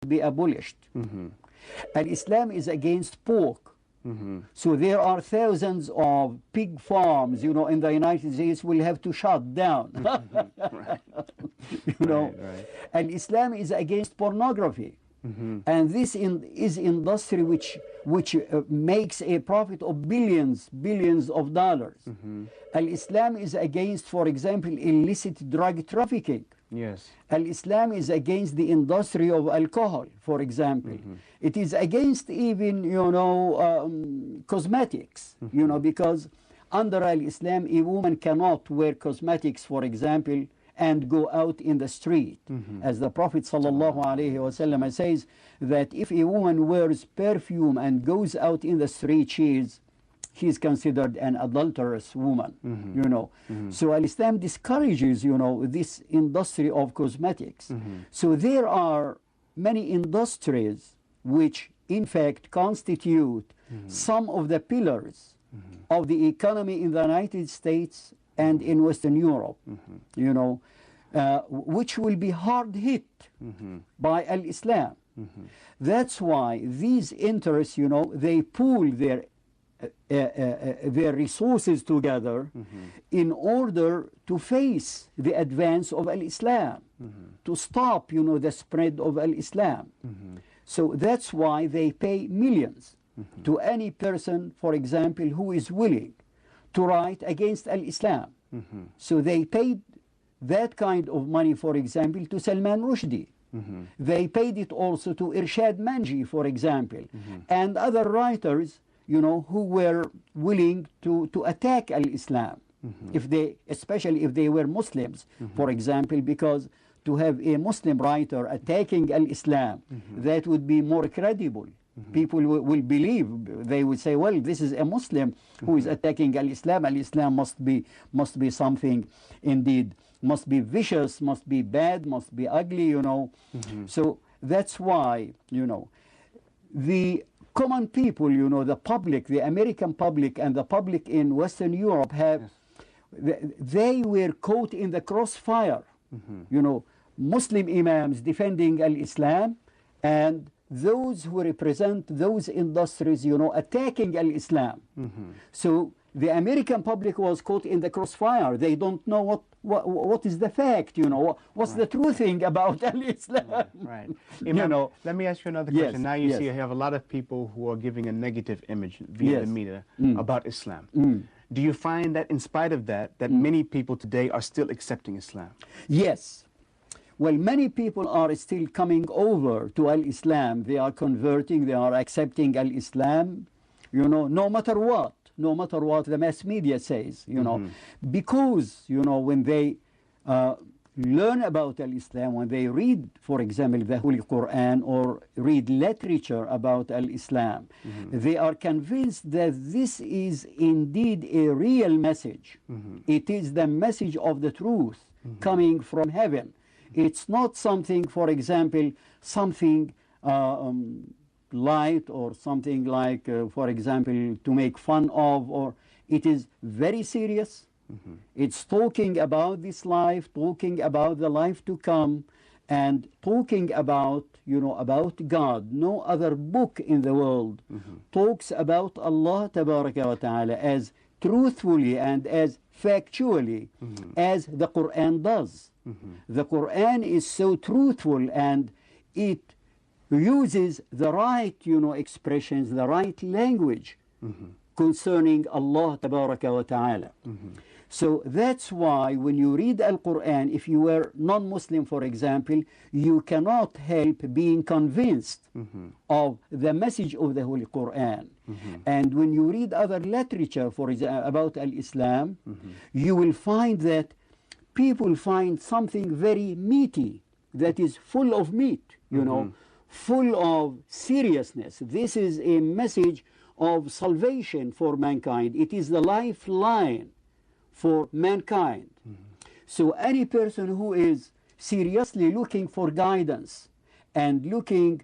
be abolished. Al-Islam is against pork. So there are thousands of pig farms, you know, in the United States will have to shut down. You know, and Islam is against pornography. And this is industry which makes a profit of billions of dollars. Al-Islam is against, for example, illicit drug trafficking. Yes. Al-Islam is against the industry of alcohol, for example. It is against even, you know, cosmetics, you know, because under Al-Islam, a woman cannot wear cosmetics, for example, and go out in the street. As the Prophet ﷺ says that if a woman wears perfume and goes out in the street, she is considered an adulterous woman, you know. So Al-Islam discourages, you know, this industry of cosmetics. So there are many industries which in fact constitute some of the pillars of the economy in the United States and in Western Europe, you know, which will be hard hit by Al-Islam. That's why these interests, you know, they pool their resources together in order to face the advance of Al-Islam, to stop, you know, the spread of Al-Islam. So that's why they pay millions to any person, for example, who is willing to write against Al-Islam. So they paid that kind of money, for example, to Salman Rushdie. They paid it also to Irshad Manji, for example, and other writers, you know, who were willing to attack Al-Islam, especially if they were Muslims, for example, because to have a Muslim writer attacking Al-Islam, that would be more credible. People will believe, they would say, well, this is a Muslim who is attacking Al-Islam. Al-Islam must be something indeed, must be vicious, must be bad, must be ugly, you know. So that's why, you know, the common people, you know, the public, the American public and the public in Western Europe they were caught in the crossfire. You know, Muslim imams defending Al-Islam and those who represent those industries, you know, attacking Al-Islam. So the American public was caught in the crossfire. They don't know what is the fact, you know, what's the true thing about Al-Islam. Right. You know, let me ask you another question. Now you see you have a lot of people who are giving a negative image via the media about Islam. Do you find that in spite of that, many people today are still accepting Islam? Yes. Well, many people are still coming over to Al-Islam. They are converting, they are accepting Al-Islam, you know, no matter what the mass media says, you know, because, you know, when they learn about Al-Islam, when they read, for example, the Holy Quran or read literature about Al-Islam, they are convinced that this is indeed a real message. It is the message of the truth coming from heaven. It's not something, for example, something light or something like, for example, to make fun of, or it is very serious. It's talking about this life, talking about the life to come, and talking about, you know, about God. No other book in the world talks about Allah Tabaraka wa Ta'ala as truthfully and as factually as the Quran does. The Quran is so truthful and it uses the right, you know, expressions, the right language concerning Allah Tabaraka wa Ta'ala. So that's why when you read Al-Quran, if you were non-Muslim, for example, you cannot help being convinced of the message of the Holy Quran. And when you read other literature, for example, about Al-Islam, you will find that people find something very meaty, that is full of meat, you know, full of seriousness. This is a message of salvation for mankind. It is the lifeline for mankind. So any person who is seriously looking for guidance and looking